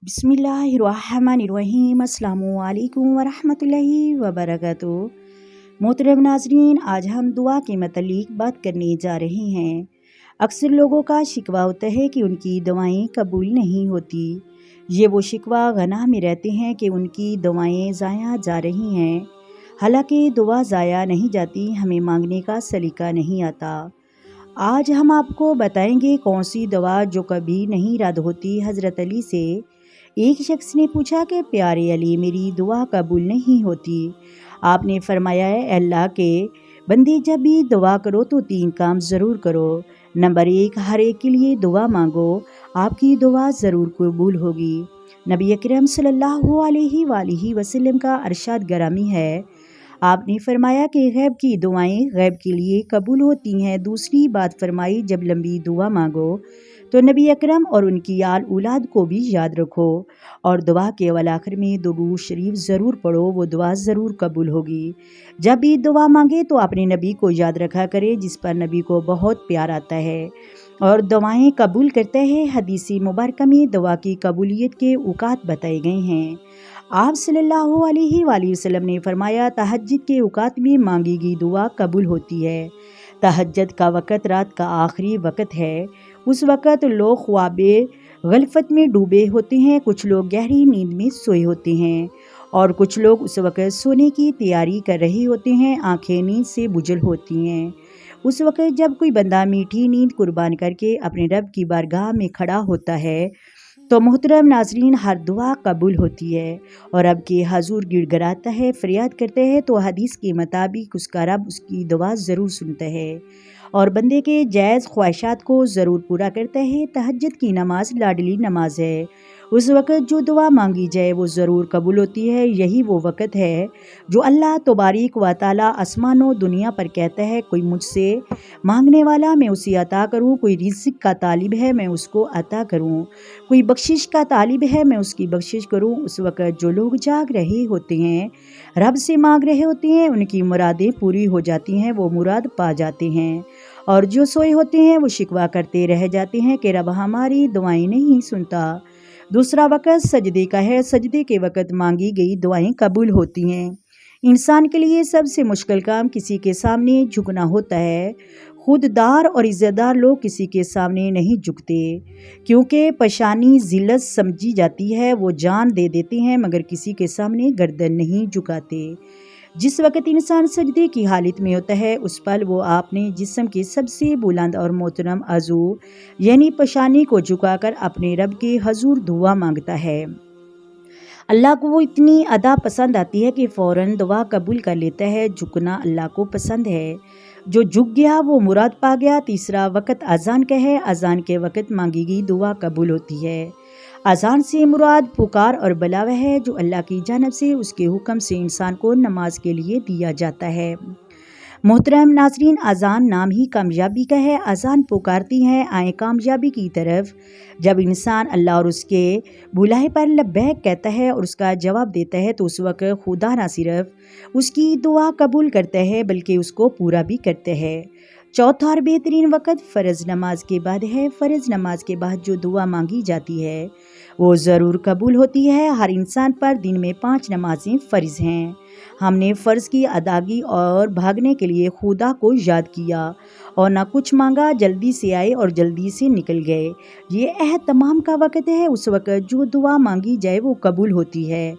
बिस्मिल्लाहिर्रहमानिर्रहीम अस्सलामुअलैकुम वरहमतुल्लाहि वबरकातुहू। मोहतरम नाज़रीन, आज हम दुआ के मतलब बात करने जा रहे हैं। अक्सर लोगों का शिकवा होता है कि उनकी दुआएं कबूल नहीं होती। ये वो शिकवा गनाह में रहते हैं कि उनकी दुआएं ज़ाया जा रही हैं। हालांकि दुआ ज़ाया नहीं जाती, हमें मांगने का सलीका नहीं आता। आज हम आपको बताएंगे कौन सी दुआ जो कभी नहीं रद्द होती। हज़रत अली से एक शख्स ने पूछा कि प्यारे अली, मेरी दुआ कबूल नहीं होती। आपने फरमाया है, अल्लाह के बंदे, जब भी दुआ करो तो 3 काम ज़रूर करो। नंबर 1, हर एक के लिए दुआ मांगो, आपकी दुआ ज़रूर कबूल होगी। नबी अकरम सल्लल्लाहु अलैहि वसल्लम का अरशाद गरामी है, आपने फरमाया कि गैब की दुआएं गैब के लिए कबूल होती हैं। दूसरी बात फरमाई, जब लंबी दुआ मांगो तो नबी अकरम और उनकी आल औलाद को भी याद रखो, और दुआ के अव्वल आखिर में दुरूद शरीफ ज़रूर पढ़ो, वो दुआ ज़रूर कबूल होगी। जब भी दुआ मांगे तो अपने नबी को याद रखा करे, जिस पर नबी को बहुत प्यार आता है और दुआएं कबूल करता है। हदीस मुबारक में दुआ की कबूलियत के औकात बताए गए हैं। आप सल्लल्लाहु अलैहि वसल्लम ने फरमाया, तहज्जुद के औकात में मांगी गई दुआ कबूल होती है। तहज्जुद का वक़्त रात का आखिरी वक़्त है। उस वक़्त लोग ख्वाबे गलफत में डूबे होते हैं, कुछ लोग गहरी नींद में सोए होते हैं और कुछ लोग उस वक़्त सोने की तैयारी कर रहे होते हैं। आंखें नींद से बुझल होती हैं। उस वक़्त जब कोई बंदा मीठी नींद कुर्बान करके अपने रब की बारगाह में खड़ा होता है तो मोहतरम नाजरीन, हर दुआ कबूल होती है और रब के हजूर गिड़गिड़ाता है, फरियाद करता है, तो हदीस के मुताबिक उसका रब उसकी दुआ ज़रूर सुनता है और बंदे के जायज़ ख्वाहिशात को ज़रूर पूरा करता है। तहज्जुद की नमाज लाडली नमाज है। उस वक़्त जो दुआ मांगी जाए वो ज़रूर कबूल होती है। यही वो वक़्त है जो अल्लाह तबारिक व तआला आसमानों दुनिया पर कहता है, कोई मुझसे मांगने वाला मैं उसे अता करूं, कोई रिज़्क़ का तालिब है मैं उसको अता करूं, कोई बख्शिश का तालिब है मैं उसकी बख्शिश करूं। उस वक़्त जो लोग जाग रहे होते हैं, रब से मांग रहे होते हैं, उनकी मुरादें पूरी हो जाती हैं, वो मुराद पा जाते हैं। और जो सोए होते हैं वो शिकवा करते रह जाते हैं कि रब हमारी दुआएं नहीं सुनता। दूसरा वक़्त सजदे का है। सजदे के वक़्त मांगी गई दुआएं कबूल होती हैं। इंसान के लिए सबसे मुश्किल काम किसी के सामने झुकना होता है। खुददार और इज़्ज़तदार लोग किसी के सामने नहीं झुकते, क्योंकि पशानी ज़िल्लत समझी जाती है। वो जान दे देते हैं मगर किसी के सामने गर्दन नहीं झुकाते। जिस वक़्त इंसान सजदे की हालत में होता है, उस पल वो अपने जिस्म के सबसे बुलंद और मोहतरम अज़ू यानी पशानी को झुकाकर अपने रब के हजूर दुआ मांगता है। अल्लाह को वो इतनी अदा पसंद आती है कि फ़ौरन दुआ कबूल कर लेता है। झुकना अल्लाह को पसंद है। जो झुक गया वो मुराद पा गया। तीसरा वक़्त अज़ान का है। अज़ान के वक़्त मांगी गई दुआ कबूल होती है। अज़ान से मुराद पुकार और बुलावा है जो अल्लाह की जानिब से उसके हुक्म से इंसान को नमाज के लिए दिया जाता है। मोहतरम नाज़रीन, अज़ान नाम ही कामयाबी का है। अज़ान पुकारती है, आए कामयाबी की तरफ। जब इंसान अल्लाह और उसके बुलाए पर लब्बैक कहता है और उसका जवाब देता है तो उस वक़्त खुदा न सिर्फ उसकी दुआ कबूल करता है बल्कि उसको पूरा भी करता है। चौथा और बेहतरीन वक़्त फ़र्ज़ नमाज के बाद है। फ़र्ज़ नमाज के बाद जो दुआ मांगी जाती है वो ज़रूर कबूल होती है। हर इंसान पर दिन में 5 नमाज़ें फ़र्ज़ हैं। हमने फ़र्ज़ की अदायगी और भागने के लिए खुदा को याद किया और ना कुछ मांगा, जल्दी से आए और जल्दी से निकल गए। ये एहतमाम का वक़्त है। उस वक़्त जो दुआ मांगी जाए वो कबूल होती है।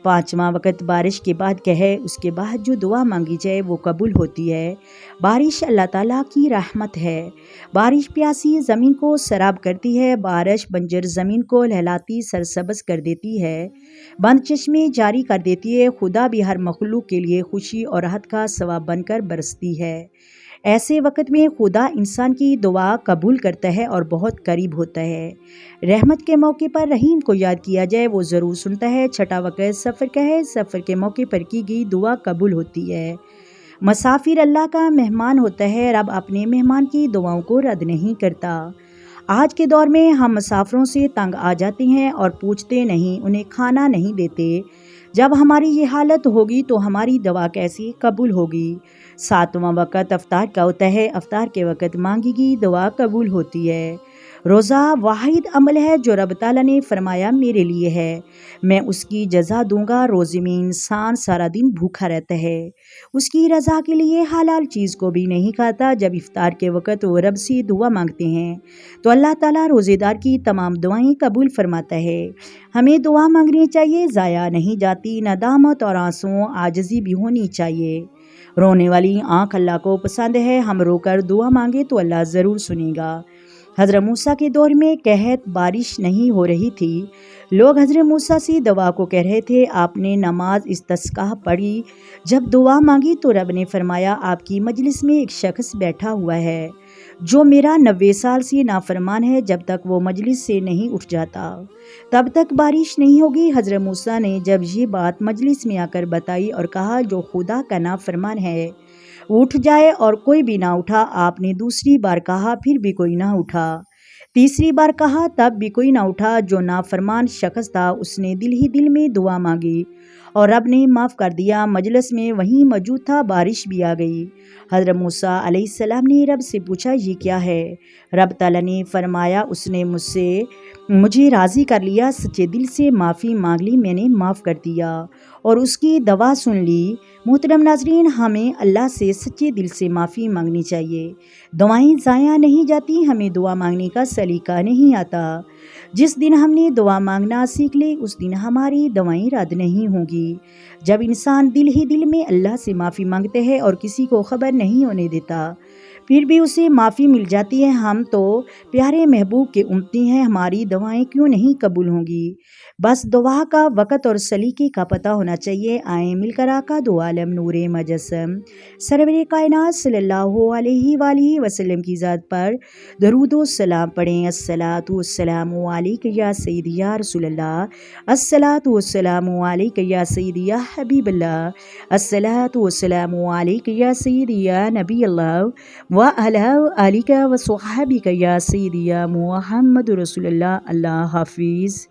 5वां वक़्त बारिश के बाद का है। उसके बाद जो दुआ मांगी जाए वो कबूल होती है। बारिश अल्लाह ताला की रहमत है। बारिश प्यासी ज़मीन को सराब करती है। बारिश बंजर ज़मीन को लहलाती सरसब्ज़ कर देती है, बंद चश्मे जारी कर देती है। खुदा भी हर मखलूक के लिए खुशी और राहत का सवाब बनकर बरसती है। ऐसे वक़्त में खुदा इंसान की दुआ कबूल करता है और बहुत करीब होता है। रहमत के मौके पर रहीम को याद किया जाए वो ज़रूर सुनता है। छठा वक़्त सफ़र का है। सफ़र के मौके पर की गई दुआ कबूल होती है। मुसाफिर अल्लाह का मेहमान होता है। रब अपने मेहमान की दुआओं को रद्द नहीं करता। आज के दौर में हम मुसाफिरों से तंग आ जाते हैं और पूछते नहीं, उन्हें खाना नहीं देते। जब हमारी ये हालत होगी तो हमारी दुआ कैसी कबूल होगी। 7वां वक़्त अफ्तार का होता है। अफ्तार के वक़्त मांगी गई दुआ कबूल होती है। روزہ واحد عمل ہے جو رب تعالیٰ نے فرمایا میرے لیے ہے، میں اس کی جزا دوں گا۔ روزے میں انسان سارا دن بھوکا رہتا ہے، اس کی رضا کے لیے حلال چیز کو بھی نہیں کھاتا۔ جب افطار کے وقت وہ رب سے دعا مانگتے ہیں تو اللہ تعالیٰ روزے دار کی تمام دعائیں قبول فرماتا ہے۔ ہمیں دعا مانگنی چاہیے، ضائع نہیں جاتی۔ ندامت اور آنسو عاجزی بھی ہونی چاہیے۔ رونے والی آنکھ اللہ کو پسند ہے، ہم رو کر دعا مانگے تو اللہ ضرور سنے گا۔ حضرت موسیٰ کے دور میں قحط بارش نہیں ہو رہی تھی، لوگ حضرت موسیٰ سے دعا کو کہہ رہے تھے۔ آپ نے نماز استسقاء پڑھی، جب دعا مانگی تو رب نے فرمایا آپ کی مجلس میں ایک شخص بیٹھا ہوا ہے جو میرا 90 سال سے نافرمان ہے، جب تک وہ مجلس سے نہیں اٹھ جاتا تب تک بارش نہیں ہوگی۔ حضرت موسیٰ نے جب یہ بات مجلس میں آ کر بتائی اور کہا جو خدا کا نافرمان ہے اٹھ جائے، اور کوئی بھی نہ اٹھا۔ آپ نے دوسری بار کہا، پھر بھی کوئی نہ اٹھا۔ تیسری بار کہا، تب بھی کوئی نہ اٹھا۔ جو نافرمان شخص تھا اس نے دل ہی دل میں دعا مانگی اور رب نے معاف کر دیا۔ مجلس میں وہیں موجود تھا، بارش بھی آ گئی۔ حضرت موسیٰ علیہ السلام نے رب سے پوچھا یہ کیا ہے؟ رب تعالیٰ نے فرمایا اس نے مجھے راضی کر لیا، سچے دل سے معافی مانگ لی، میں نے معاف کر دیا اور اس کی دعا سن لی۔ محترم ناظرین، ہمیں اللہ سے سچے دل سے معافی مانگنی چاہیے۔ دعائیں ضائع نہیں جاتی، ہمیں دعا مانگنے کا سلیقہ نہیں آتا۔ جس دن ہم نے دعا مانگنا سیکھ لی اس دن ہماری دعائیں رد نہیں ہوں گی۔ جب انسان دل ہی دل میں اللہ سے معافی مانگتے ہے اور کسی کو خبر نہیں ہونے دیتا پھر بھی اسے معافی مل جاتی ہے۔ ہم تو پیارے محبوب کے امتی ہیں، ہماری دعائیں کیوں نہیں قبول ہوں گی؟ بس دعا کا وقت اور سلیقے کا پتہ ہونا چاہیے۔ آئیں مل کر آقا دو عالم نور مجسم سرور کائنات صلی اللہ علیہ وآلہ وسلم کی ذات پر درود و سلام پڑھیں۔ الصلاۃ والسلام علیک یا سیدی یا رسول اللہ، الصلاۃ والسلام علیک یا سیدی یا حبیب اللہ، الصلاۃ والسلام علیک یا سیدی یا نبی اللہ وعلی آلک وصحبک یا سیدی یا محمد رسول اللہ۔ اللہ حافظ۔